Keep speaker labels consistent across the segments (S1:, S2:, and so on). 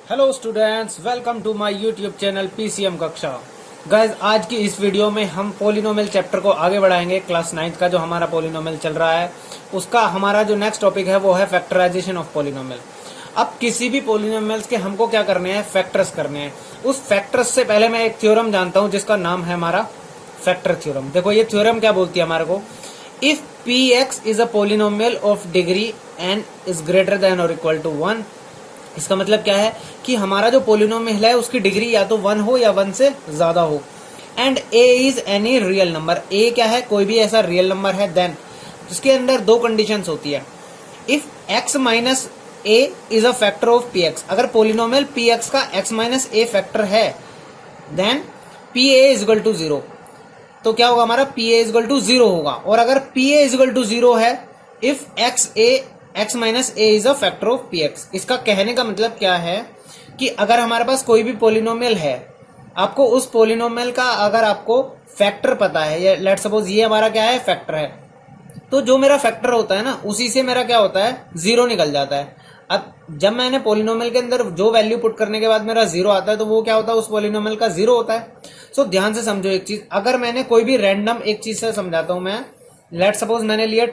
S1: Hello students, welcome to my YouTube channel PCM Kaksha. Guys, आज की इस वीडियो में हम पोलिनोमियल चैप्टर को आगे बढ़ाएंगे। क्लास 9th का जो हमारा पोलिनोमियल चल रहा है उसका हमारा जो नेक्स्ट टॉपिक है वो है फैक्टराइजेशन ऑफ पोलिनोमियल। अब किसी भी पोलिनोमियल्स के हमको क्या करने हैं, फैक्टर्स करने हैं। उस फैक्टर्स से पहले मैं एक थ्योरम जानता हूं जिसका नाम है हमारा फैक्टर थ्योरम। देखो ये थ्योरम क्या बोलती है हमारे को, if p x is a polynomial of degree n is greater than और इक्वल टू 1। इसका मतलब क्या है कि हमारा जो पोलिनोमियल है उसकी डिग्री या तो 1 हो या 1 से ज्यादा हो। And A is any real number, A क्या है, कोई भी ऐसा रियल नंबर है। देन जिसके अंदर दो कंडीशंस होती है। If x minus a is a factor of p x, अगर पोलिनोमियल पी एक्स का x माइनस ए फैक्टर है then p a is equal to 0। तो क्या होगा, हमारा p a is equal to 0 होगा। और अगर p a is equal to 0 है if x minus a is a factor of p x. इसका कहने का मतलब क्या है कि अगर हमारे पास कोई भी पोलिनोमियल है, आपको उस पोलिनोमियल का अगर आपको फैक्टर पता है, या लेट्स सपोज ये हमारा क्या है, फैक्टर है, तो जो मेरा फैक्टर होता है ना उसी से मेरा क्या होता है, 0 निकल जाता है। अब जब मैंने पोलिनोमियल के अंदर जो वैल्यू पुट करने के बाद मेरा 0 आता है तो वो क्या होता है, उस पोलिनोमियल का 0 होता है। सो ध्यान से समझो एक चीज, अगर मैंने कोई भी रैंडम एक चीज से समझाता हूं मैं, लेट सपोज मैंने लिया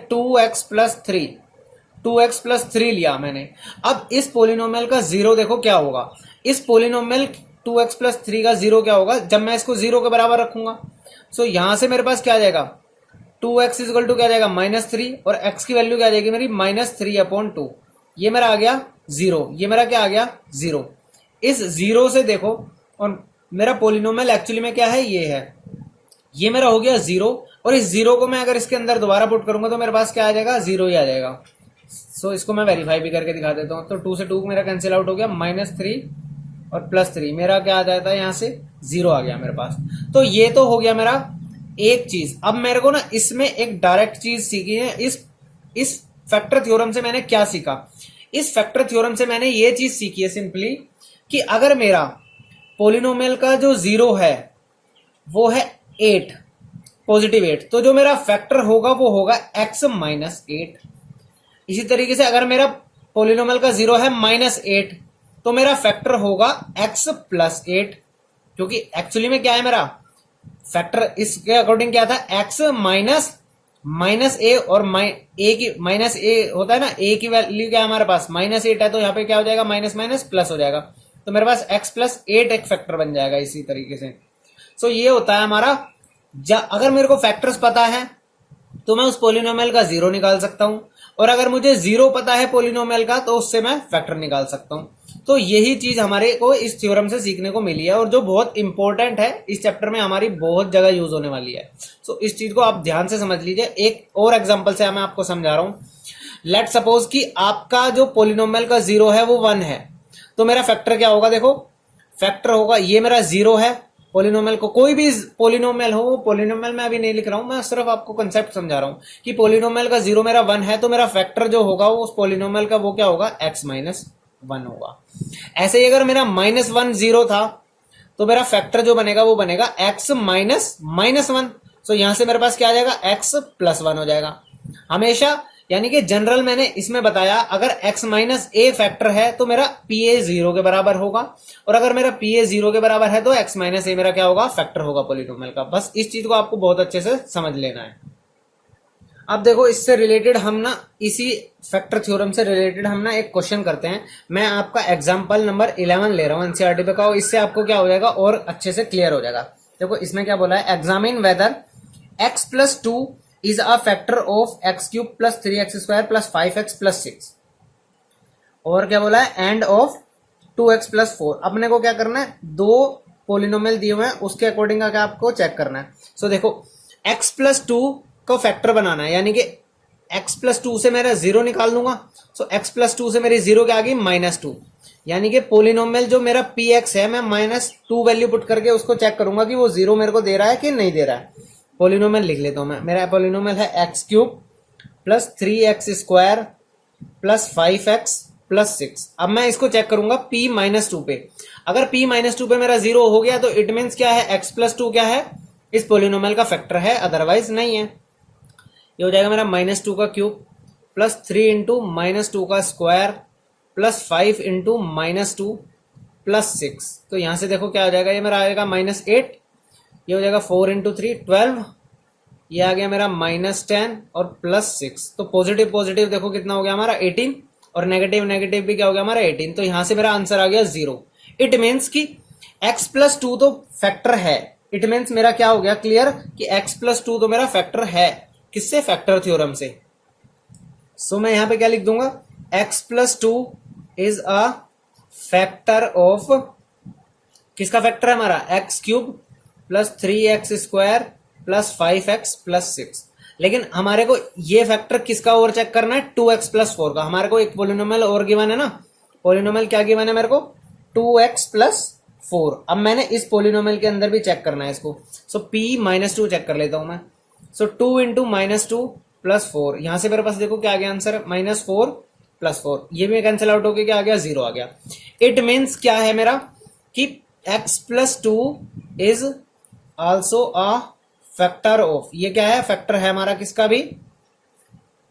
S1: 2x प्लस 3 लिया मैंने। अब इस पोलिनोमियल का 0 देखो क्या होगा, इस पोलिनोमियल 2x प्लस 3 का 0 क्या होगा जब मैं इसको 0 के बराबर रखूंगा। सो यहां से मेरे पास क्या आ जाएगा, 2x इक्वल टू क्या आ जाएगा, -3, और x की वैल्यू क्या आ जाएगी मेरी, -3/2। ये मेरा आ गया 0, ये मेरा क्या आ गया 0। इस 0 से देखो, और मेरा पोलिनोमियल एक्चुअली में क्या है, ये है, ये मेरा हो गया 0। और इस 0 को मैं अगर इसके अंदर दोबारा पुट करूंगा तो मेरे पास क्या आ जाएगा, 0 ही आ जाएगा। सो इसको मैं वेरीफाई भी करके दिखा देता हूं। तो 2 से 2 मेरा कैंसिल आउट हो गया, -3 और +3 मेरा क्या आ जाता है, यहां से 0 आ गया मेरे पास। तो ये तो हो गया मेरा एक चीज। अब मेरे को ना इसमें एक डायरेक्ट चीज सीखी है। इस फैक्टर थ्योरम से मैंने क्या सीखा, इस फैक्टर थ्योरम से मैंने ये चीज सीखी है सिंपली कि अगर मेरा पोलिनोमियल का जो 0 है वो है 8, पॉजिटिव 8, तो जो मेरा फैक्टर होगा वो होगा x माइनस 8। इसी तरीके से अगर मेरा पोलिनोमियल का 0 है -8 तो मेरा फैक्टर होगा x प्लस 8, क्योंकि एक्चुअली में क्या है मेरा फैक्टर, इसके अकॉर्डिंग क्या था, x माइनस ए, और ए की माइनस ए होता है ना, ए की वैल्यू क्या है हमारे पास -8 है, तो यहाँ पे क्या हो जाएगा, माइनस माइनस प्लस हो जाएगा, तो मेरे पास x प्लस 8 एक फैक्टर बन जाएगा इसी तरीके से। सो ये होता है हमारा, अगर मेरे को फैक्टर्स पता है तो मैं उस पोलिनोमियल का 0 निकाल सकता हूं, और अगर मुझे 0 पता है पोलिनोमियल का तो उससे मैं फैक्टर निकाल सकता हूं। तो यही चीज हमारे को इस थ्योरम से सीखने को मिली है, और जो बहुत इंपॉर्टेंट है इस चैप्टर में, हमारी बहुत जगह यूज होने वाली है। सो इस चीज को आप ध्यान से समझ लीजिए। एक और एग्जांपल से मैं आपको समझा रहा हूं। लेट सपोज कि आपका जो पोलिनोमियल का 0 है वो 1 है, तो मेरा फैक्टर क्या होगा, देखो फैक्टर होगा, ये मेरा 0 है, पोलिनोमियल को कोई भी पोलिनोमियल हो, पोलिनोमियल मैं अभी नहीं लिख रहा हूं, मैं सिर्फ आपको कंसेप्ट समझा रहा हूं कि पोलिनोमियल का 0 मेरा 1 है, तो मेरा फैक्टर जो होगा वो उस पोलिनोमियल का वो क्या होगा, x माइनस 1 होगा। ऐसे ही अगर मेरा -1 0 था तो मेरा फैक्टर जो बनेगा वो बनेगा x माइनस -1। सो यहां से मेरे पास क्या आ जाएगा, x प्लस 1 हो जाएगा हमेशा। यानी कि जनरल मैंने इसमें बताया, अगर x माइनस ए फैक्टर है तो मेरा पी ए 0 के बराबर होगा, और अगर मेरा पी ए 0 के बराबर है तो x माइनस ए मेरा क्या होगा, फैक्टर होगा पोलिनोमियल का। बस इस चीज को आपको बहुत अच्छे से समझ लेना है। अब देखो इससे रिलेटेड हम ना, इसी फैक्टर थ्योरम से रिलेटेड हम ना एक क्वेश्चन करते हैं। मैं आपका एग्जाम्पल नंबर 11 ले रहा हूं एनसीईआरटी पे का, इससे आपको क्या हो जाएगा और अच्छे से क्लियर हो जाएगा। देखो इसमें क्या बोला है, examine whether x plus 2 is a factor of x cube plus 3x square plus 5x plus 6, और क्या बोला है, एंड ऑफ 2x plus 4। अपने को क्या करना है, दो पोलिनोमियल दिए हुए हैं उसके अकॉर्डिंग क्या आपको चेक करना है। सो देखो x प्लस 2 को फैक्टर बनाना है, यानी कि x प्लस 2 से मेरा 0 निकाल दूंगा। सो x प्लस 2 से मेरी 0 क्या आ गई, -2, यानी कि पोलिनोमियल जो मेरा px है, मैं -2 वैल्यू पुट करके उसको चेक करूंगा कि वो 0 मेरे को दे रहा है कि नहीं दे रहा है। पोलिनोमियल लिख लेता हूं मैं, मेरा पोलिनोमियल है x cube plus 3x square plus 5x plus 6। अब मैं इसको चेक करूंगा p-2 पे। अगर p-2 पे मेरा 0 हो गया तो इट मीन्स क्या है, x प्लस 2 क्या है, इस पोलिनोमियल का फैक्टर है, अदरवाइज नहीं है। ये हो जाएगा मेरा -2 का क्यूब प्लस 3 इंटू -2 का स्क्वायर प्लस 5 इंटू -2 +6। तो यहां से देखो क्या हो जाएगा, ये मेरा आएगा -8, ये हो जाएगा 4 × 3 12, ये आ गया मेरा -10 और +6। तो पॉजिटिव पॉजिटिव देखो कितना हो गया हमारा 18, और नेगेटिव नेगेटिव भी क्या हो गया हमारा 18। तो यहां से मेरा आंसर आ गया 0। इट मीन्स कि x+2 तो फैक्टर है। इट मीन्स मेरा क्या हो गया क्लियर कि x+2 तो मेरा फैक्टर है। किससे? फैक्टर थ्योरम से। सो मैं यहां पे क्या लिख दूंगा, x+2 is a factor of, किसका फैक्टर है हमारा, x³ + 3x² + 5x + 6। लेकिन हमारे को ये फैक्टर किसका और चेक करना है, 2x + 4 का। हमारे को एक पोलिनोमियल और गिवन है ना, पोलिनोमियल क्या गिवन है मेरे को, 2x + 4। अब मैंने इस पोलिनोमियल के अंदर भी चेक करना है इसको। सो p -2 चेक कर लेता हूं मैं। सो 2 × -2 + 4, यहां से मेरे पास देखो क्या आ गया आंसर, -4 + 4। ये भी कैंसिल आउट होके क्या आ गया, 0 आ गया। इट मीन्स क्या है मेरा कि x+2 is also a factor of, ये क्या है, फैक्टर है हमारा किसका भी,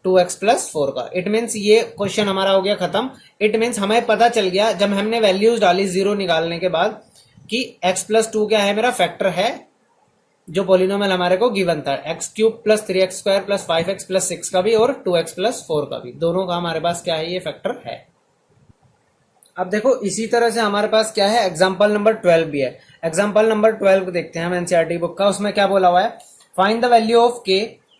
S1: 2x + 4 का। इट मीन्स ये क्वेश्चन हमारा हो गया खत्म। इट मीन्स हमें पता चल गया जब हमने वैल्यूज डाली 0 निकालने के बाद कि x+2 क्या है, मेरा फैक्टर है जो पोलिनोमियल हमारे को गिवन था, x³ + 3x² + 5x + 6 का भी और 2x + 4 का भी, दोनों का हमारे पास क्या है, ये फैक्टर है। अब देखो इसी तरह से हमारे पास क्या है, एग्जाम्पल नंबर 12 भी है। एग्जाम्पल नंबर 12 देखते हैं हम एनसीईआरटी बुक का। उसमें क्या बोला हुआ है, find the value of k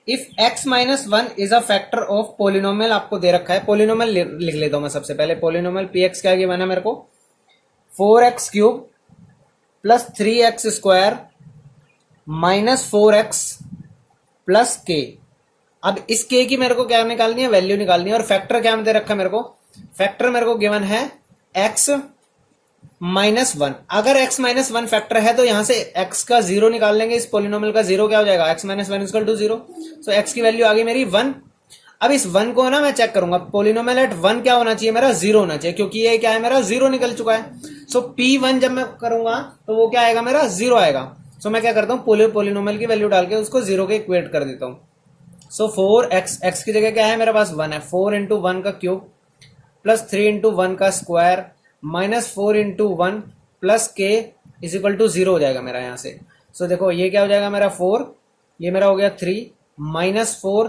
S1: if x - 1 is a factor of polynomial. आपको दे रखा है, पोलिनोमियल लिख लेता हूं मैं सबसे पहले। पोलिनोमियल px क्या गिवन है मेरे को, 4x³ + 3x² - 4x + k। अब इस k की मेरे को क्या निकालनी है, वैल्यू निकालनी है। और फैक्टर क्या दे रखा है मेरे को, फैक्टर मेरे को गिवन है x - 1। अगर x - 1 फैक्टर है तो यहां से x का 0 निकाल लेंगे, इस पोलिनोमियल का 0 क्या हो जाएगा, x - 1 = 0। सो x की वैल्यू आ गई मेरी 1। अब इस 1 को ना मैं चेक करूंगा, पोलिनोमियल एट 1 क्या होना चाहिए मेरा, 0 होना चाहिए, क्योंकि ये क्या है मेरा 0 निकल चुका है। सो p1 जब मैं करूंगा तो वो क्या आएगा मेरा, 0 आएगा। सो मैं क्या करता हूं, पोलिनोमियल की वैल्यू डाल के उसको 0 के इक्वेट कर देता हूं। सो 4x, x की जगह क्या है मेरे पास 1 है, 4 × 1 का क्यूब + 3 × 1 का स्क्वायर -4 × 1 + k = 0 हो जाएगा मेरा यहां से। सो देखो ये क्या हो जाएगा मेरा 4, ये मेरा हो गया 3 -4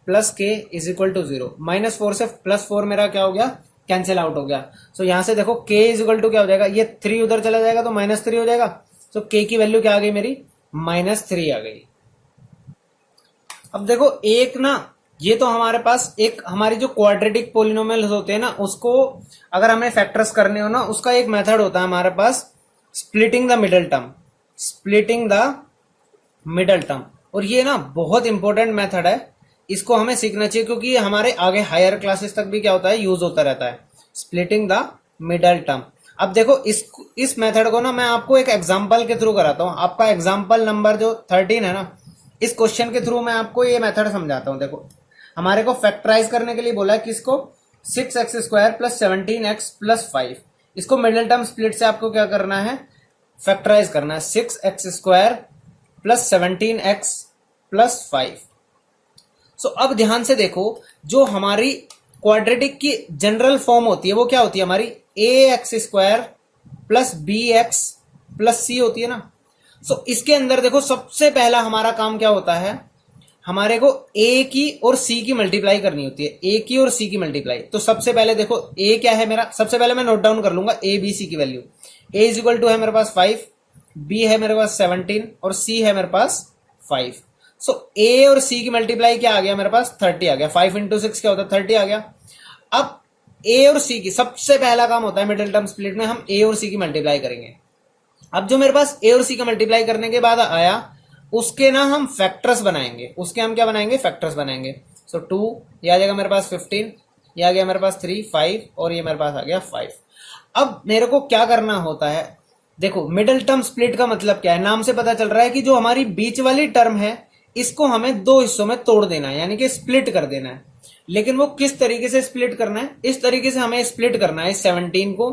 S1: + k = 0। -4 से +4 मेरा क्या हो गया, कैंसिल आउट हो गया। सो यहां से देखो k = क्या हो जाएगा, ये 3 उधर चला जाएगा तो -3 हो जाएगा। सो k की वैल्यू क्या आ गई मेरी, -3 आ गई। अब देखो एक ना, ये तो हमारे पास एक हमारी जो क्वाड्रेटिक पोलिनोमियल्स होते हैं ना, उसको अगर हमें फैक्टर्स करने हो ना, उसका एक मेथड होता है हमारे पास, splitting the middle term. Splitting the middle term, और ये ना बहुत इंपॉर्टेंट मेथड है, इसको हमें सीखना चाहिए, क्योंकि ये हमारे आगे हायर क्लासेस तक भी क्या होता है, यूज होता रहता है, स्प्लिटिंग द मिडल टर्म। अब देखो इस मेथड को ना मैं आपको एक एग्जाम्पल के थ्रू कराता हूं। आपका एग्जाम्पल नंबर जो 13 है ना, इस क्वेश्चन के थ्रू मैं आपको ये मेथड समझाता हूं। देखो हमारे को फैक्टराइज करने के लिए बोला है, किसको, 6x² + 17x + 5। इसको मिडिल टर्म स्प्लिट से आपको क्या करना है, फैक्टराइज करना है, 6x² + 17x + 5। सो अब ध्यान से देखो, जो हमारी क्वाड्रेटिक की जनरल फॉर्म होती है वो क्या होती है हमारी, ax² + bx + c होती है ना। सो इसके अंदर देखो सबसे पहला हमारा काम क्या होता है, हमारे को a की और c की मल्टीप्लाई करनी होती है, a की और c की मल्टीप्लाई। तो सबसे पहले देखो a क्या है मेरा, सबसे पहले मैं नोट डाउन कर लूंगा a b c की वैल्यू। a = है मेरे पास 5, b है मेरे पास 17 और c है मेरे पास 5। सो a और c की मल्टीप्लाई क्या आ गया मेरे पास, 30 आ गया। 5 × 6 क्या होता है, 30 आ गया। अब a और c की सबसे पहला काम होता है मिडिल टर्म स्प्लिट में, हम a और c की मल्टीप्लाई करेंगे। अब जो मेरे पास a और c का मल्टीप्लाई करने के बाद आया, उसके ना हम फैक्टर्स बनाएंगे, उसके हम क्या बनाएंगे, फैक्टर्स बनाएंगे। सो 2 ये आ जाएगा मेरे पास 15, ये आ गया मेरे पास 3 5 और ये मेरे पास आ गया 5। अब मेरे को क्या करना होता है, देखो मिडिल टर्म स्प्लिट का मतलब क्या है, नाम से पता चल रहा है कि जो हमारी बीच वाली टर्म है इसको हमें दो हिस्सों में तोड़ देना है, यानी कि स्प्लिट कर देना है। लेकिन वो किस तरीके से स्प्लिट करना है, इस तरीके से हमें स्प्लिट करना है 17 को,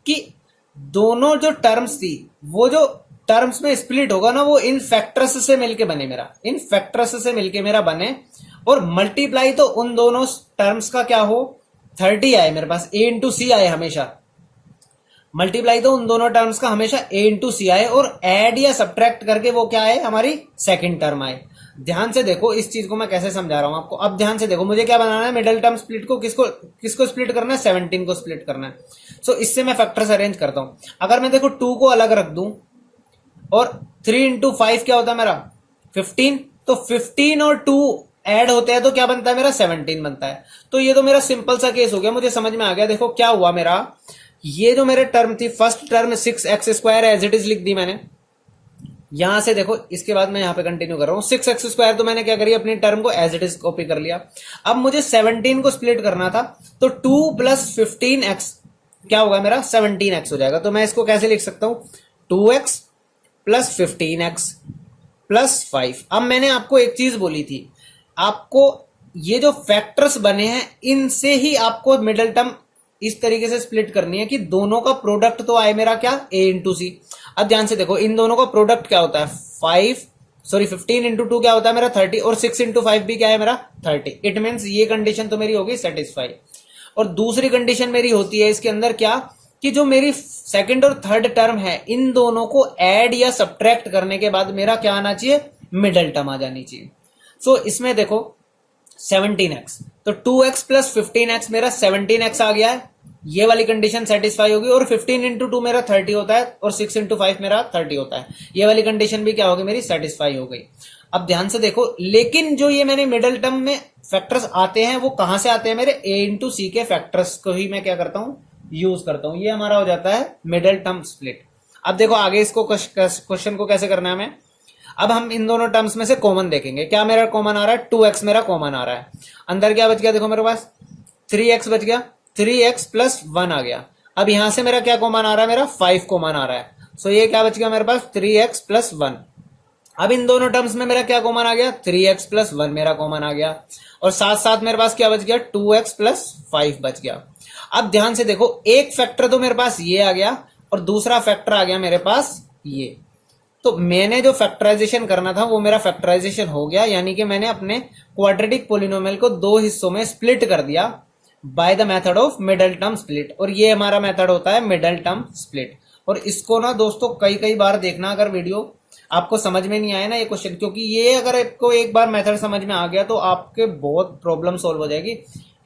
S1: कि दोनों जो टर्म्स थी वो जो टर्म्स में स्प्लिट होगा ना, वो इन फैक्टर्स से मिलके बने, मेरा इन फैक्टर्स से मिलके मेरा बने, और मल्टीप्लाई तो उन दोनों टर्म्स का क्या हो, 30 आए मेरे पास, a × c आए हमेशा। मल्टीप्लाई तो उन दोनों टर्म्स का हमेशा a इंटू सी आए और ऐड या सब्ट्रैक्ट करके वो क्या आए, हमारी सेकंड टर्म आए। ध्यान से देखो इस चीज को मैं कैसे समझा रहा हूं आपको। अब ध्यान से देखो, मुझे क्या बनाना है, मिडिल टर्म स्प्लिट को किसको स्प्लिट करना है, 17 को स्प्लिट करना है। सो इससे मैं फैक्टर्स अरेंज करता हूं। अगर मैं देखो 2 को अलग रख दूं और 3 इंटू 5 क्या होता है मेरा 15, तो 15 और 2 ऐड होते हैं तो क्या बनता है मेरा 17 बनता है। तो ये तो मेरा सिंपल सा केस हो गया, मुझे समझ में आ गया। देखो क्या हुआ मेरा, ये जो मेरे टर्म थी, first term 6x² as it is लिख दी मैंने। यहां से देखो इसके बाद मैं यहां पे कंटिन्यू कर रहा हूं, 6x² तो मैंने क्या करी, अपनी टर्म को एज इट इज कॉपी कर लिया। अब मुझे 17 को स्प्लिट करना था, तो 2 + 15x क्या होगा मेरा 17x हो जाएगा। तो मैं इसको कैसे लिख सकता हूं, 2x + 15x + 5। अब मैंने आपको एक चीज बोली थी, आपको ये जो फैक्टर्स बने हैं इनसे ही आपको मिडिल टर्म इस तरीके से स्प्लिट करनी है कि दोनों का प्रोडक्ट तो आए मेरा क्या, a इंटू सी। अब ध्यान से देखो इन दोनों का प्रोडक्ट क्या होता है, 15 इंटू 2 क्या होता है मेरा 30, और 6 इंटू 5 भी क्या है मेरा 30। इट मीन्स ये कंडीशन तो मेरी होगी सेटिस्फाई। और दूसरी कंडीशन मेरी होती है इसके अंदर क्या, कि जो मेरी सेकंड और थर्ड टर्म है इन दोनों को ऐड या सब्ट्रैक्ट करने के बाद मेरा क्या आना चाहिए, मिडिल टर्म आ जानी चाहिए। सो इसमें देखो 17x, तो 2x + 15x मेरा 17x आ गया है, ये वाली कंडीशन सेटिस्फाई होगी। और 15 इंटू 2 मेरा 30 होता है और 6 इंटू 5 मेरा 30 होता है, ये वाली कंडीशन भी क्या होगी मेरी सेटिस्फाई हो गई। अब ध्यान से देखो, लेकिन जो ये मैंने मिडिल टर्म में फैक्टर्स आते हैं वो कहां से आते हैं, मेरे a इंटू सी के फैक्टर्स को ही मैं क्या करता हूं, यूज करता हूं। ये हमारा हो जाता है मिडिल टर्म स्प्लिट। अब देखो आगे इसको क्वेश्चन को कैसे करना है हमें। अब हम इन दोनों टर्म्स में से कॉमन देखेंगे, क्या मेरा कॉमन आ रहा है, 2x मेरा कॉमन आ रहा है। अंदर क्या बच गया, देखो मेरे पास 3x बच गया, 3x + 1 आ गया। अब यहां से मेरा क्या कॉमन आ रहा है, मेरा 5 कॉमन आ रहा है। सो ये क्या बच गया मेरे पास 3x + 1। अब इन दोनों टर्म्स में मेरा क्या कॉमन आ गया, 3x + 1 मेरा कॉमन आ गया। और साथ साथ मेरे पास क्या बच गया, 2x + 5 बच गया। अब ध्यान से देखो, एक फैक्टर तो मेरे पास ये आ गया और दूसरा फैक्टर आ गया मेरे पास ये। तो मैंने जो फैक्टराइजेशन करना था वो मेरा फैक्टराइजेशन हो गया, यानी कि मैंने अपने क्वाड्रेटिक पोलिनोमियल को 2 हिस्सों में स्प्लिट कर दिया by the method of middle term split. और ये हमारा मेथड होता है मिडिल टर्म स्प्लिट। और इसको ना दोस्तों कई बार देखना, अगर वीडियो आपको समझ में नहीं आया ना ये क्वेश्चन, क्योंकि ये अगर आपको एक बार मेथड समझ में आ गया तो आपके बहुत प्रॉब्लम सॉल्व हो जाएगी।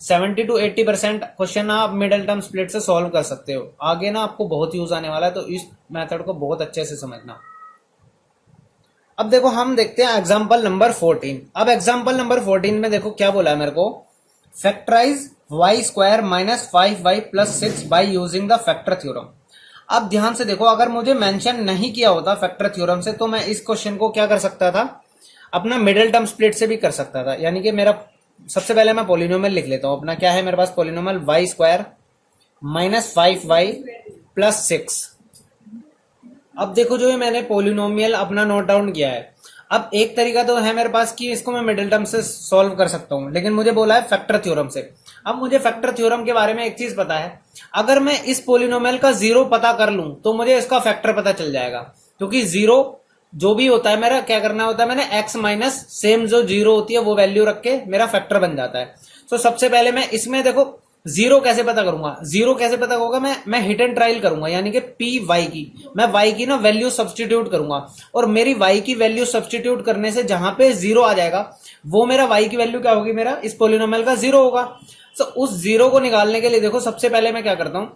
S1: 70 to 80% क्वेश्चन आप मिडिल टर्म स्प्लिट से सॉल्व कर सकते हो। आगे ना आपको बहुत यूज आने वाला है, तो इस मेथड को बहुत अच्छे से समझना। अब देखो हम देखते हैं एग्जाम्पल नंबर 14। अब एग्जाम्पल नंबर 14 में देखो क्या बोला है मेरे को, factorize y² - 5y + 6 by using the factor theorem. अब ध्यान से देखो, अगर मुझे मेंशन नहीं किया होता फैक्टर थ्योरम से तो मैं इस क्वेश्चन को क्या कर सकता था, अपना मिडिल टर्म स्प्लिट से भी कर सकता था। यानी कि मेरा सबसे पहले मैं पॉलिनोमियल लिख लेता हूं अपना, क्या है मेरे पास पॉलिनोमियल y² - 5y + 6। अब देखो जो है मैंने पॉलिनोमियल अपना नोट डाउन किया है। अब एक तरीका तो है मेरे पास कि इसको मैं मिडिल टर्म से सॉल्व कर सकता हूं, लेकिन मुझे बोला है फैक्टर थ्योरम से। अब मुझे फैक्टर थ्योरम के बारे में एक चीज पता है, अगर मैं इस पॉलिनोमियल का 0 पता कर लूं तो मुझे इसका फैक्टर पता चल जाएगा। क्योंकि 0 जो भी होता है मेरा क्या करना होता है, मैंने x माइनस सेम जो 0 होती है वो वैल्यू रख के मेरा फैक्टर बन जाता है। तो सबसे पहले मैं इसमें देखो 0 कैसे पता करूंगा, 0 कैसे पता होगा, मैं हिट एंड ट्रायल करूंगा, यानी कि पी वाई की मैं y की ना वैल्यू सब्सटीट्यूट करूंगा। और मेरी y की वैल्यू सब्सटीट्यूट करने से जहां पे 0 आ जाएगा वो मेरा y की वैल्यू क्या होगी, मेरा इस पोलिनोमियल का 0 होगा। तो उस 0 को निकालने के लिए देखो सबसे पहले मैं क्या करता हूं,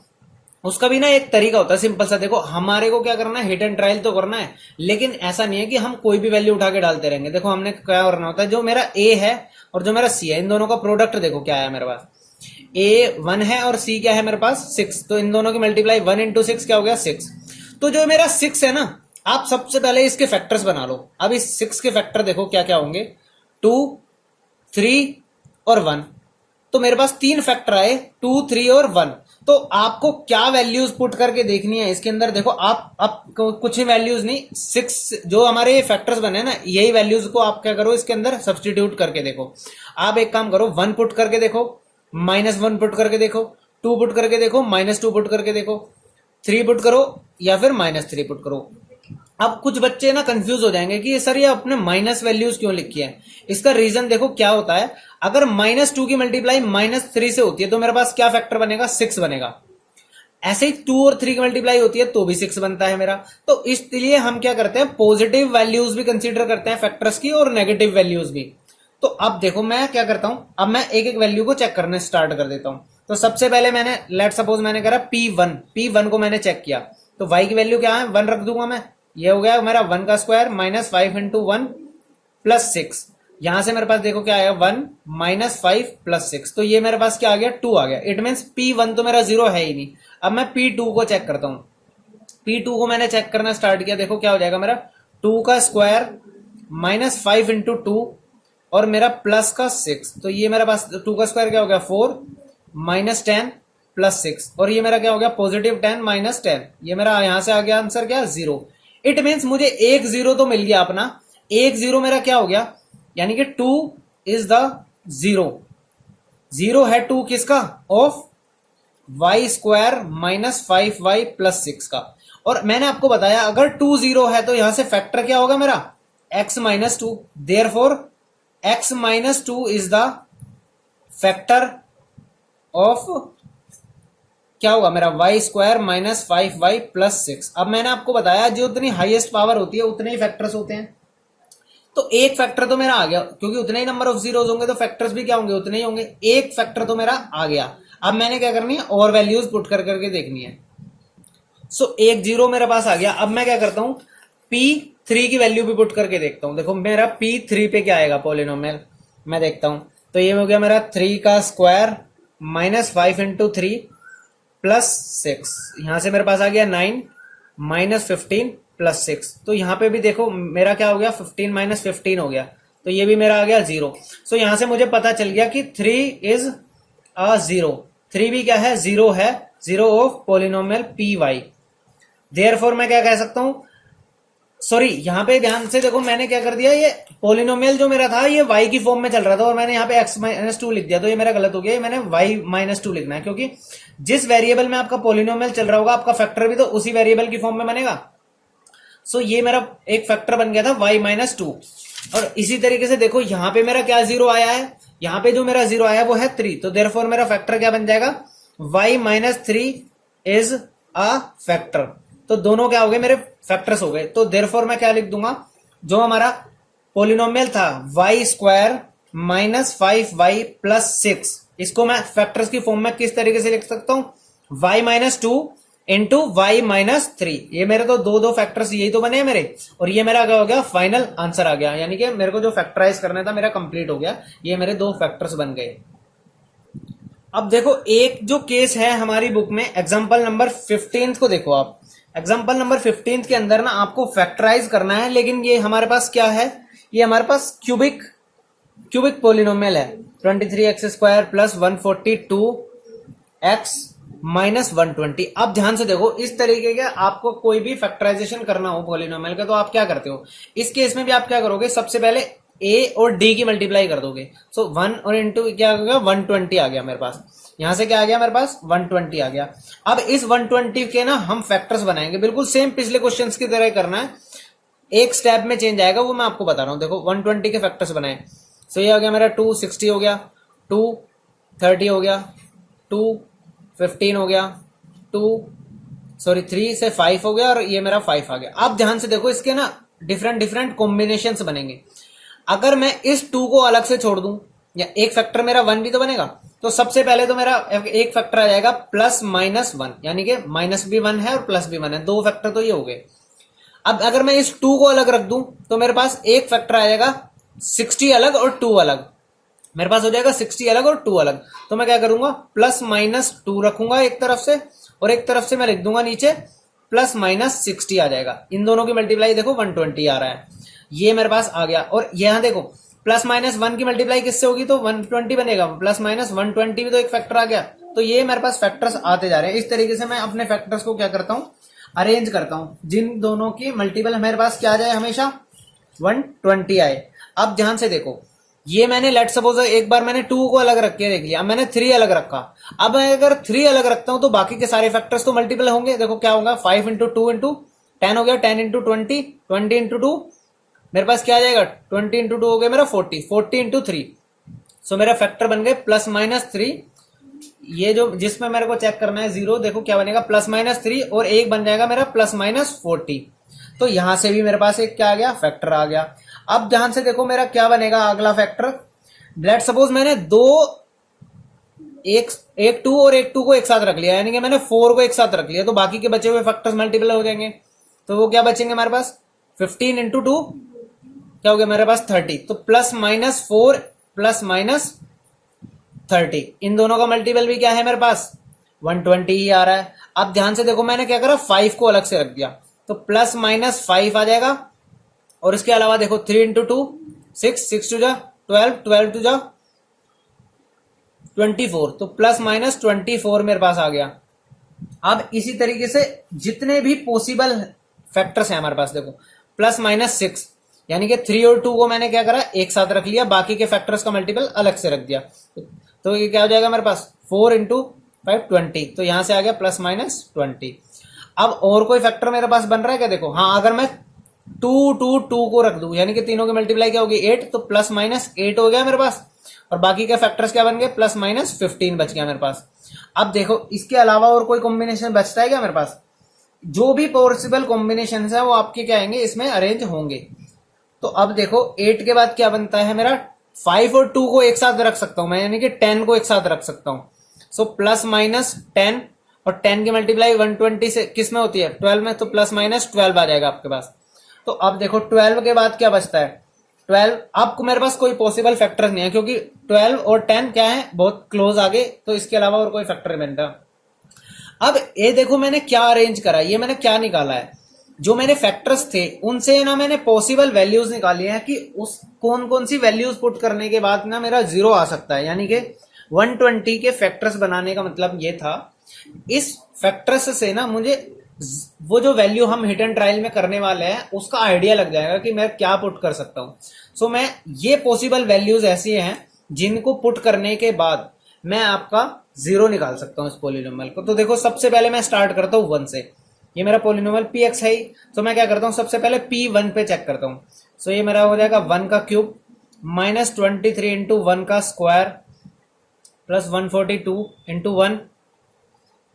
S1: उसका भी ना एक तरीका होता है सिंपल सा। देखो हमारे को क्या करना है, हिट एंड ट्रायल तो करना है, लेकिन ऐसा नहीं है कि हम कोई भी वैल्यू उठा के डालते रहेंगे। देखो हमने क्या करना होता है, जो मेरा a है और जो मेरा c है, इन दोनों का प्रोडक्ट देखो क्या है मेरे पास, a 1 है और c क्या है मेरे पास 6। तो इन दोनों की मल्टीप्लाई 1 × 6 क्या हो गया 6। तो जो मेरा 6 है ना, आप सबसे पहले इसके फैक्टर्स बना लो। अब इस 6 के फैक्टर देखो क्या क्या होंगे, 2, 3 और 1। तो मेरे पास 3 फैक्टर आए, 2, 3 और 1। तो आपको क्या वैल्यूज पुट करके देखनी है इसके अंदर, देखो आप कुछ ही वैल्यूज नहीं, 6 जो हमारे फैक्टर्स बने ना, यही वैल्यूज को आप क्या करो इसके अंदर सब्सटीट्यूट करके देखो। आप एक काम करो, 1 पुट करके देखो, -1 पुट करके देखो, 2 पुट करके देखो, -2 पुट करके देखो, 3 पुट करो या फिर -3 पुट करो। अब कुछ बच्चे ना कंफ्यूज हो जाएंगे कि सर ये अपने माइनस वैल्यूज क्यों लिखी है। इसका रीजन देखो क्या होता है, अगर -2 की मल्टीप्लाई -3 से होती है तो मेरे पास क्या फैक्टर बनेगा, 6 बनेगा। ऐसे ही 2 और 3 की मल्टीप्लाई होती है तो भी 6 बनता है मेरा। तो इसलिए हम क्या करते हैं, पॉजिटिव वैल्यूज भी कंसीडर करते हैं फैक्टर्स की और नेगेटिव वैल्यूज भी। तो अब देखो मैं क्या करता हूं, अब मैं एक एक वैल्यू को चेक करने स्टार्ट कर देता हूं। तो सबसे पहले मैंने लेट सपोज मैंने करा P1 को मैंने चेक किया, तो y की वैल्यू क्या है, 1 रख दूंगा मैं। ये हो गया मेरा 1 का स्क्वायर माइनस 5 इंटू 1 प्लस 6। यहां से मेरे पास देखो क्या आएगा, 1 माइनस 5 प्लस 6, तो ये मेरे पास क्या आ गया, 2 आ गया। इट मीन्स P1 तो मेरा 0 है ही नहीं। अब मैं P2 को चेक करता हूं। P2 को मैंने चेक करना स्टार्ट किया, देखो क्या हो जाएगा मेरा, 2 का स्क्वायर माइनस 5 इंटू 2 और मेरा प्लस का 6। तो ये मेरे पास 2 का स्क्वायर क्या हो गया, 4 माइनस 10 प्लस 6, और ये मेरा क्या हो गया, पॉजिटिव 10 माइनस 10। ये मेरा यहां से आ गया आंसर क्या, 0। इट मीन्स मुझे एक 0 तो मिल गया अपना, एक 0 मेरा क्या हो गया, यानी कि 2 इज द 0। 0 है 2 किसका, of y square minus 5y plus 6 का। और मैंने आपको बताया अगर 2 0 है तो यहां से फैक्टर क्या होगा मेरा, x minus 2। Therefore x minus 2 is the factor of क्या होगा मेरा, Y square minus 5y plus 6। अब मैंने आपको बताया जो उतनी हाईएस्ट पावर होती है उतने ही फैक्टर्स होते हैं। तो एक फैक्टर तो मेरा आ गया, क्योंकि उतने ही नंबर ऑफ जीरोस होंगे तो फैक्टर्स भी क्या होंगे, उतने ही होंगे। एक फैक्टर तो मेरा आ गया। अब मैंने क्या करनी है, और वैल्यूज पुट कर करके देखनी है। सो एक 0 मेरे पास आ गया। अब मैं क्या करता हूं, P3 की वैल्यू भी पुट करके देखता हूं। देखो मेरा P3 पे क्या आएगा पॉलिनोमियल, मैं देखता हूं। तो ये हो गया मेरा 3 का स्क्वायर माइनस 5 इंटू 3 प्लस 6। यहां से मेरे पास आ गया 9 माइनस 15 प्लस 6। तो यहां पे भी देखो मेरा क्या हो गया, 15 माइनस 15 हो गया, तो ये भी मेरा आ गया 0। सो यहां से मुझे पता चल गया कि 3 इज अ 0। 3 भी क्या है, 0 है, 0 ऑफ पॉलिनोमियल Py। देयरफॉर मैं क्या कह सकता हूं, सॉरी यहां पे ध्यान से देखो मैंने क्या कर दिया, ये पॉलिनोमियल जो मेरा था ये y की फॉर्म में चल रहा था और मैंने यहाँ पे x माइनस 2 लिख दिया, तो ये मेरा गलत हो गया। मैंने y माइनस 2 लिखना है, क्योंकि जिस वेरिएबल में आपका पॉलिनोमियल चल रहा होगा आपका फैक्टर भी तो उसी वेरिएबल की फॉर्म में बनेगा। सो ये मेरा एक फैक्टर बन गया था y माइनस 2। और इसी तरीके से देखो यहाँ पे मेरा क्या 0 आया है, यहाँ पे जो मेरा 0 आया है वो है 3। तो देयरफॉर मेरा फैक्टर क्या बन जाएगा, y minus 3 is a factor. तो दोनों क्या हो गए, मेरे फैक्टर्स हो गए। तो देयरफॉर मैं क्या लिख दूंगा, जो हमारा पॉलिनोमियल था Y square minus 5y plus 6, इसको मैं फैक्टर्स की फॉर्म में किस तरीके से लिख सकता हूं, y minus 2 into y minus 3। ये मेरे तो दो फैक्टर्स यही तो बने हैं मेरे, और ये मेरा क्या हो गया, फाइनल आंसर आ गया। यानी कि मेरे को जो फैक्टराइज करना था मेरा कंप्लीट हो गया, ये मेरे 2 फैक्टर्स बन गए। अब देखो एक जो केस है हमारी बुक में, एग्जाम्पल नंबर 15 को देखो आप। एग्जाम्पल नंबर 15 के अंदर ना आपको फैक्टराइज करना है, लेकिन ये हमारे पास क्या है, ये हमारे पास क्यूबिक पॉलिनोमियल है। 23x square plus 142x minus 120। अब ध्यान से देखो, इस तरीके के आपको कोई भी फैक्टराइजेशन करना हो पॉलिनोमियल का तो आप क्या करते हो, इस केस में भी आप क्या करोगे, सबसे पहले a और d की मल्टीप्लाई कर दोगे। सो 1 और इंटू क्या हो गया, 120 आ गया मेरे पास। यहां से क्या आ गया मेरे पास, 120 आ गया। अब इस 120 के ना हम फैक्टर्स बनाएंगे, बिल्कुल सेम पिछले क्वेश्चंस की तरह करना है, एक स्टेप में चेंज आएगा, वो मैं आपको बता रहा हूं। देखो 120 के फैक्टर्स बनाए। सो ये आ गया मेरा 260 हो गया, 230 हो गया, 215 हो गया, 3 से 5 हो गया, और ये मेरा 5 आ गया। अब ध्यान से देखो, इसके ना डिफरेंट कॉम्बिनेशंस बनेंगे। अगर मैं इस 2 को अलग से छोड़ दूं, या एक फैक्टर मेरा 1 भी तो बनेगा, तो सबसे पहले तो मेरा एक फैक्टर आ जाएगा प्लस माइनस 1, यानी कि माइनस भी 1 है और प्लस भी 1 है, 2 फैक्टर तो ये हो गए। अब अगर मैं इस 2 को अलग रख दूं तो मेरे पास एक फैक्टर आ जाएगा 60 अलग और 2 अलग, मेरे पास हो जाएगा 60 अलग और 2 अलग। तो मैं क्या करूंगा, प्लस माइनस 2 रखूंगा एक तरफ से, और एक तरफ से मैं लिख दूंगा नीचे प्लस माइनस 60 आ जाएगा। इन दोनों की मल्टीप्लाई देखो 120 आ रहा है, ये मेरे पास आ गया। और यहां देखो प्लस माइनस 1 की मल्टीप्लाई किससे होगी, तो 120 बनेगा, प्लस माइनस 120 भी तो एक फैक्टर आ गया। तो ये मेरे पास फैक्टर्स आते जा रहे हैं। इस तरीके से मैं अपने फैक्टर्स को क्या करता हूं, अरेंज करता हूं, जिन दोनों की मल्टीपल मेरे पास क्या आ जाए, हमेशा 120 आए। अब ध्यान से देखो, ये मैंने लेट सपोज एक बार मैंने 2 को अलग रख के देख लिया, अब मैंने 3 अलग रखा। अब मैं अगर 3 अलग रखता हूं तो बाकी के सारे फैक्टर्स तो मल्टीपल होंगे। देखो क्या होगा, 5 इंटू 2 इंटू 10 हो गया, 10 इंटू 20, 20 इंटू 2 मेरे पास क्या आ जाएगा, 20 इंटू 2 हो गया मेरा 40, 40 इंटू 3। सो मेरा फैक्टर बन गए प्लस माइनस 3, ये जो जिसमें मेरे को चेक करना है 0, देखो क्या बनेगा +-3 और एक बन जाएगा मेरा +-40। तो यहां से भी मेरे पास एक क्या आ गया, फैक्टर आ गया। अब ध्यान से देखो मेरा क्या बनेगा अगला फैक्टर। लेट सपोज मैंने एक 2 और एक 2 को एक साथ रख लिया, यानी कि मैंने 4 को एक साथ रख लिया, तो बाकी के बचे हुए फैक्टर्स मल्टीपल हो जाएंगे। तो वो क्या बचेंगे हमारे पास, 15 इंटू 2 क्या हो गया मेरे पास 30। तो +-4 +-30, इन दोनों का मल्टीपल भी क्या है मेरे पास 120 ही आ रहा है। अब ध्यान से देखो मैंने क्या करा, 5 को अलग से रख दिया, तो +-5 आ जाएगा। और इसके अलावा देखो 3 इंटू 2 6, 6 टू जा 12, 12 टू जा 24, तो +-24 मेरे पास आ गया। अब इसी तरीके से जितने भी पॉसिबल फैक्टर्स हैं हमारे पास, देखो +-6, यानी कि 3 और 2 को मैंने क्या करा एक साथ रख लिया, बाकी के फैक्टर्स का मल्टीपल अलग से रख दिया। तो ये क्या हो जाएगा मेरे पास 4 इंटू 5 20, तो यहां से आ गया +-20। अब और कोई फैक्टर मेरे पास बन रहा है क्या, देखो हाँ, अगर मैं 2 2 2 को रख दूं, यानी कि तीनों की मल्टीप्लाई क्या होगी 8, तो +-8 हो गया मेरे पास। और बाकी के फैक्टर्स क्या बन गए, +-15 बच गया मेरे पास। अब देखो इसके अलावा और कोई कॉम्बिनेशन बचता है क्या मेरे पास, जो भी पॉसिबल कॉम्बिनेशन है वो आपके क्या आएंगे इसमें अरेंज होंगे। तो अब देखो 8 के बाद क्या बनता है मेरा, 5 और 2 को एक साथ रख सकता हूं मैं, यानी कि 10 को एक साथ रख सकता हूं। सो +-10, और 10 की मल्टीप्लाई 120 से किस में होती है 12 में, तो +-12 आ जाएगा आपके पास। तो अब देखो 12 के बाद क्या बचता है 12। अब मेरे पास कोई पॉसिबल फैक्टर नहीं है, क्योंकि 12 और 10 क्या है बहुत क्लोज आगे, तो इसके अलावा और कोई फैक्टर नहीं बनता। अब ये देखो मैंने क्या अरेंज करा, ये मैंने क्या निकाला है, जो मेरे फैक्टर्स थे उनसे ना मैंने पॉसिबल वैल्यूज निकाली है कि उस कौन कौन सी वैल्यूज पुट करने के बाद ना मेरा 0 आ सकता है। यानी कि 120 के फैक्टर्स बनाने का मतलब ये था, इस फैक्टर्स से ना मुझे वो जो वैल्यू हम हिट एंड ट्रायल में करने वाले हैं उसका आइडिया लग जाएगा कि मैं क्या पुट कर सकता हूं। सो मैं ये पॉसिबल वैल्यूज ऐसी हैं जिनको पुट करने के बाद मैं आपका 0 निकाल सकता हूं इस पोलिनोमियल को। तो देखो सबसे पहले मैं स्टार्ट करता हूं 1 से, ये मेरा पोलिनोमियल px है, तो मैं क्या करता हूं सबसे पहले p1 पे चेक करता हूं। सो ये मेरा हो जाएगा 1 का क्यूब -23 इंटू 1 का स्क्वायर प्लस 142 इंटू 1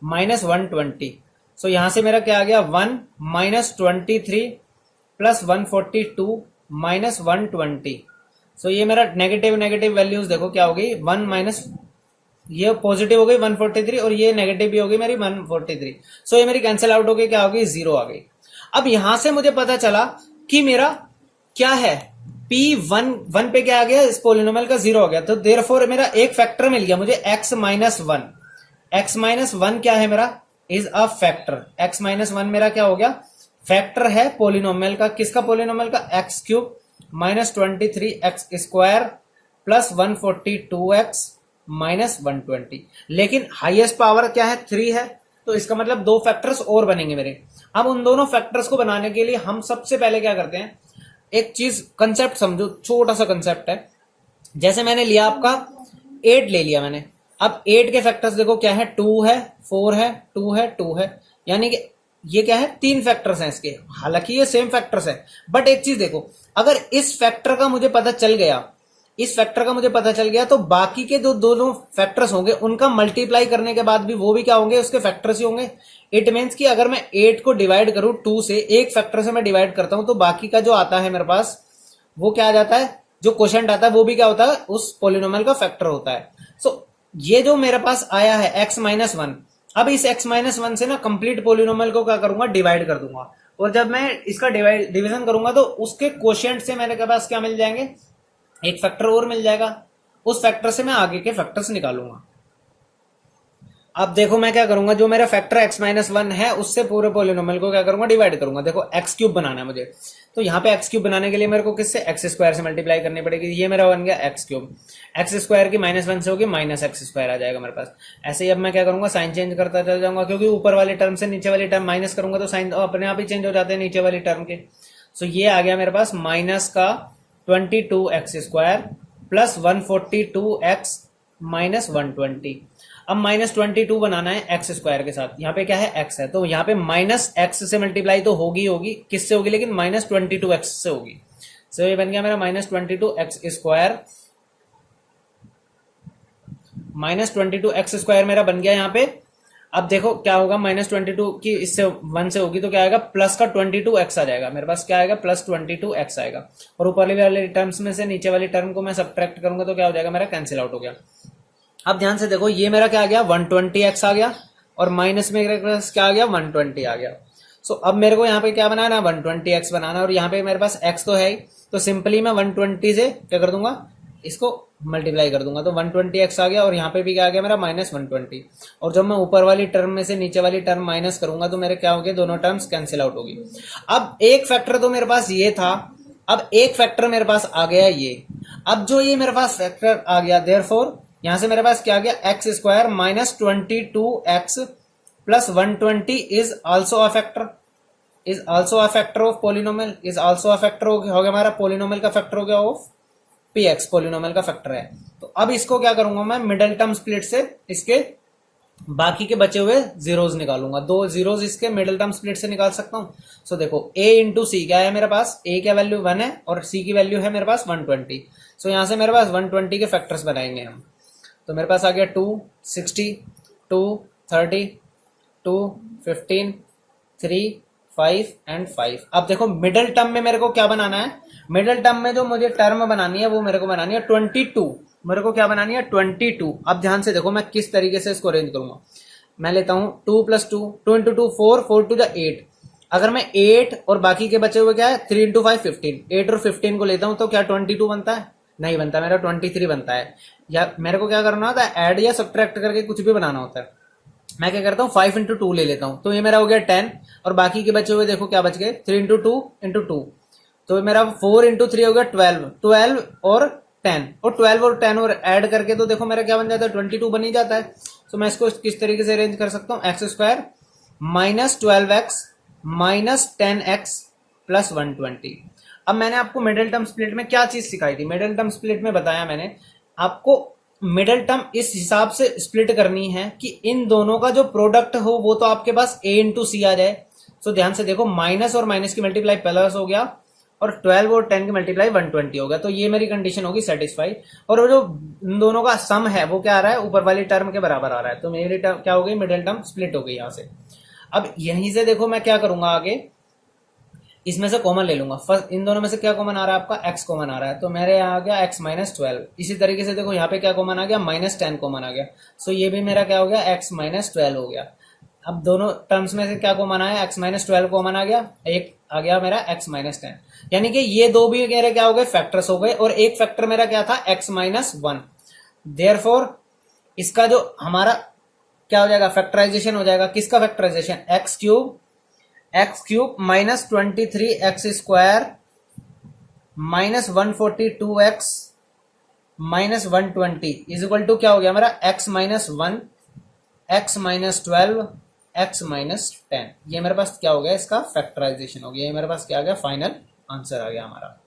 S1: -120। सो यहां से मेरा क्या आ गया 1 -23 प्लस 142 -120। सो ये मेरा नेगेटिव नेगेटिव वैल्यूज देखो क्या होगी 1 माइनस, ये पॉजिटिव हो गई 143 और ये नेगेटिव भी होगी मेरी 143। सो ये मेरी कैंसिल आउट हो गई, क्या होगी 0 आ गई। अब यहां से मुझे पता चला कि मेरा क्या है P1 पे क्या आ गया, इस पोलिनोमियल का 0 हो गया, तो देयरफॉर मेरा एक फैक्टर मिल गया मुझे x-1। x-1 क्या है मेरा, इज अ फैक्टर। x-1 मेरा क्या हो गया, फैक्टर है पोलिनोमियल का, किसका पोलिनोमियल का, x³ -23x² प्लस 142x -120। लेकिन हाईएस्ट पावर क्या है 3 है, तो इसका मतलब 2 फैक्टर्स और बनेंगे मेरे। अब उन दोनों फैक्टर्स को बनाने के लिए हम सबसे पहले क्या करते हैं, एक चीज कंसेप्ट समझो, छोटा सा कंसेप्ट है। जैसे मैंने लिया आपका 8 ले लिया मैंने, अब 8 के फैक्टर्स देखो क्या है, 2 है 4 है 2 है 2 है, यानी कि ये क्या है 3 फैक्टर्स हैं इसके, हालांकि ये सेम फैक्टर्स है। बट एक चीज देखो, अगर इस फैक्टर का मुझे पता चल गया, इस फैक्टर का मुझे पता चल गया, तो बाकी के जो दोनों फैक्टर्स होंगे उनका मल्टीप्लाई करने के बाद भी वो भी क्या होंगे, उसके फैक्टर्स ही होंगे। इट मीन्स कि अगर मैं 8 को डिवाइड करूं 2 से, एक फैक्टर से मैं डिवाइड करता हूं, तो बाकी का जो आता है मेरे पास वो क्या आ जाता है, जो क्वोशिएंट आता है वो भी क्या होता है, उस पोलिनोमियल का फैक्टर होता है। सो ये जो मेरे पास आया है x-1, अब इस x-1 से ना कंप्लीट पोलिनोमियल को क्या करूंगा, डिवाइड कर दूंगा, और जब मैं इसका डिवीजन करूंगा तो उसके क्वोशिएंट से मेरे पास क्या मिल जाएंगे, एक फैक्टर और मिल जाएगा, उस फैक्टर से मैं आगे के फैक्टर्स निकालूंगा। अब देखो मैं क्या करूंगा, जो मेरा फैक्टर x-1 है उससे पूरे पोलिनोमियल को क्या करूंगा, डिवाइड करूंगा। देखो x³ बनाना है मुझे, तो यहाँ पे x³ बनाने के लिए मेरे को किससे, x² से मल्टीप्लाई करनी पड़ेगी। ये मेरा बन गया x³, x² की -1 से होगी -x² आ जाएगा मेरे पास। ऐसे ही अब मैं क्या करूंगा, साइन चेंज करता चल जाऊंगा, क्योंकि ऊपर वाले टर्म से नीचे वाली टर्म माइनस करूंगा तो साइन अपने आप ही चेंज हो जाते हैं नीचे वाली टर्म के। सो ये आ गया मेरे पास -22x² प्लस 142x -120। अब -22 बनाना है x² के साथ, यहाँ पे क्या है x है, तो यहाँ पे -x से मल्टीप्लाई तो होगी होगी, किससे होगी लेकिन, -22x से होगी। सो ये बन गया मेरा -22x² -22x² मेरा बन गया यहाँ पे। अब देखो क्या होगा, -22 की इससे 1 से होगी तो क्या आएगा, प्लस का 22x आ जाएगा मेरे पास, क्या आएगा, +22x आएगा। और ऊपर वाले टर्म्स में से नीचे वाली टर्म को मैं सब्ट्रैक्ट करूंगा तो क्या हो जाएगा, मेरा कैंसिल आउट हो गया। अब ध्यान से देखो, ये मेरा क्या आ गया, 120x आ गया, और माइनस में मेरे पास क्या आ गया, 120 आ गया। सो अब मेरे को यहाँ पे क्या बनाना है, 120x बनाना, और यहाँ पे मेरे पास x तो है ही, तो सिंपली मैं 120 से क्या कर दूंगा, इसको मल्टीप्लाई कर दूंगा, तो 120x आ गया, और यहाँ पे भी क्या आ गया मेरा, -120। और जब मैं ऊपर वाली टर्म में से नीचे वाली टर्म माइनस करूंगा तो मेरे क्या हो गया, दोनों टर्म्स कैंसिल आउट होगी। अब एक फैक्टर तो मेरे पास ये था, अब एक फैक्टर मेरे पास आ गया ये। अब जो ये मेरे पास फैक्टर आ गया, देयरफॉर यहां से मेरे पास क्या आ गया, x² -22x plus 120 is also a factor, is also a factor of polynomial, is also a factor हो गया हमारा पोलिनोमियल का फैक्टर हो गया ऑफ px, पोलिनोमियल का फैक्टर है। तो अब इसको क्या करूंगा मैं, मिडल टर्म स्प्लिट से इसके बाकी के बचे हुए जीरोस निकालूंगा, 2 जीरोस इसके मिडल टर्म स्प्लिट से निकाल सकता हूं। सो देखो a इंटू सी क्या है मेरे पास, a का वैल्यू 1 है और c की वैल्यू है मेरे पास 120। सो यहां से मेरे पास 120 के फैक्टर्स बनाएंगे हम, तो मेरे पास आ गया 2, 60, 2, 30, 2, 15, 3, 5 एंड 5। अब देखो मिडल टर्म में मेरे को क्या बनाना है, मिडल टर्म में जो मुझे टर्म बनानी है वो मेरे को बनानी है 22, मेरे को क्या बनानी है 22। अब ध्यान से देखो मैं किस तरीके से इसको अरेंज करूंगा, मैं लेता हूं 2 + 2, 2 × 2 4, 4 × 2 = 8। अगर मैं 8 और बाकी के बचे हुए क्या है 3 × 5 15, 8 और 15 को लेता हूं तो क्या 22 बनता है, नहीं बनता, मेरा 23 बनता है। या मेरे को क्या करना होता है, ऐड या सब्ट्रैक्ट करके कुछ भी बनाना होता है। मैं क्या करता हूँ 5 × 2 ले लेता हूँ, तो ये मेरा हो गया 10, और बाकी के बचे हुए देखो क्या बच गए, 3 × 2 × 2, तो मेरा 4 × 3 हो गया 12, 12 और 10, और 12 और 10 और ऐड करके तो देखो मेरा क्या बन जाता है, 22 बन ही जाता है। तो मैं इसको किस तरीके से अरेंज कर सकता हूँ, x² -12x -10x प्लस 120। अब मैंने आपको मिडिल टर्म स्प्लिट में क्या चीज सिखाई थी, मिडिल टर्म स्प्लिट में बताया मैंने आपको, मिडिल टर्म इस हिसाब से स्प्लिट करनी है कि इन दोनों का जो प्रोडक्ट हो वो तो आपके पास a × c आ जाए। सो ध्यान से देखो, माइनस और माइनस की मल्टीप्लाई प्लस हो गया, और 12 और 10 की मल्टीप्लाई 120 हो गया, तो ये मेरी कंडीशन होगी सेटिस्फाई। और वो जो इन दोनों का सम है वो क्या आ रहा है, ऊपर वाली टर्म के बराबर आ रहा है, तो मेरी टर्म क्या हो गई, मिडिल टर्म स्प्लिट हो गई यहां से। अब यहीं से देखो मैं क्या करूंगा आगे, इसमें से कॉमन ले लूंगा। फर्स्ट इन दोनों में से क्या कॉमन आ रहा है, आपका x कॉमन आ रहा है, तो मेरे यहाँ आ गया x -12। इसी तरीके से देखो यहाँ पे क्या कॉमन आ गया, -10 कॉमन आ गया। सो ये भी मेरा क्या हो गया, x -12 हो गया। अब दोनों टर्म्स में से क्या कॉमन आया, x -12 कॉमन आ गया, एक आ गया मेरा x -10, यानी कि ये दो भी मेरे क्या हो गए, फैक्टर्स हो गए, और एक फैक्टर मेरा क्या था, x -1। देयरफॉर इसका जो हमारा क्या हो जाएगा, फैक्टराइजेशन हो जाएगा, किसका factorisation, x³ -23x² -142x -120 is equal to क्या हो गया मेरा, x -1 x -12 x -10। ये मेरे पास क्या हो गया, इसका फैक्टराइजेशन हो गया, ये मेरे पास क्या आ गया, फाइनल आंसर आ गया हमारा।